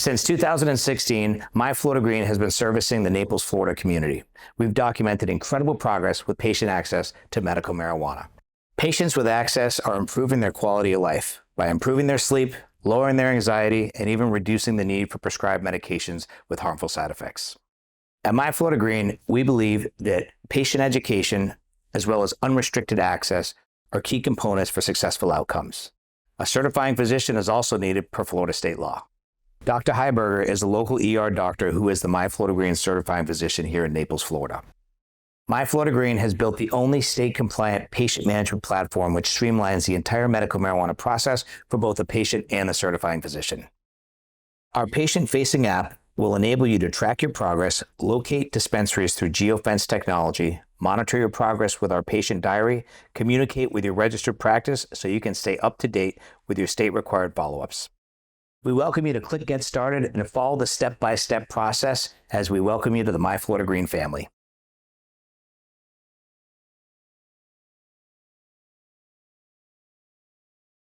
Since 2016, My Florida Green has been servicing the Naples, Florida community. We've documented incredible progress with patient access to medical marijuana. Patients with access are improving their quality of life by improving their sleep, lowering their anxiety, and even reducing the need for prescribed medications with harmful side effects. At My Florida Green, we believe that patient education, as well as unrestricted access, are key components for successful outcomes. A certifying physician is also needed per Florida state law. Dr. Heiberger is a local ER doctor who is the My Florida Green certifying physician here in Naples, Florida. My Florida Green has built the only state-compliant patient management platform which streamlines the entire medical marijuana process for both the patient and the certifying physician. Our patient-facing app will enable you to track your progress, locate dispensaries through geofence technology, monitor your progress with our patient diary, communicate with your registered practice so you can stay up to date with your state-required follow-ups. We welcome you to click Get Started and follow the step-by-step process as we welcome you to the My Florida Green family.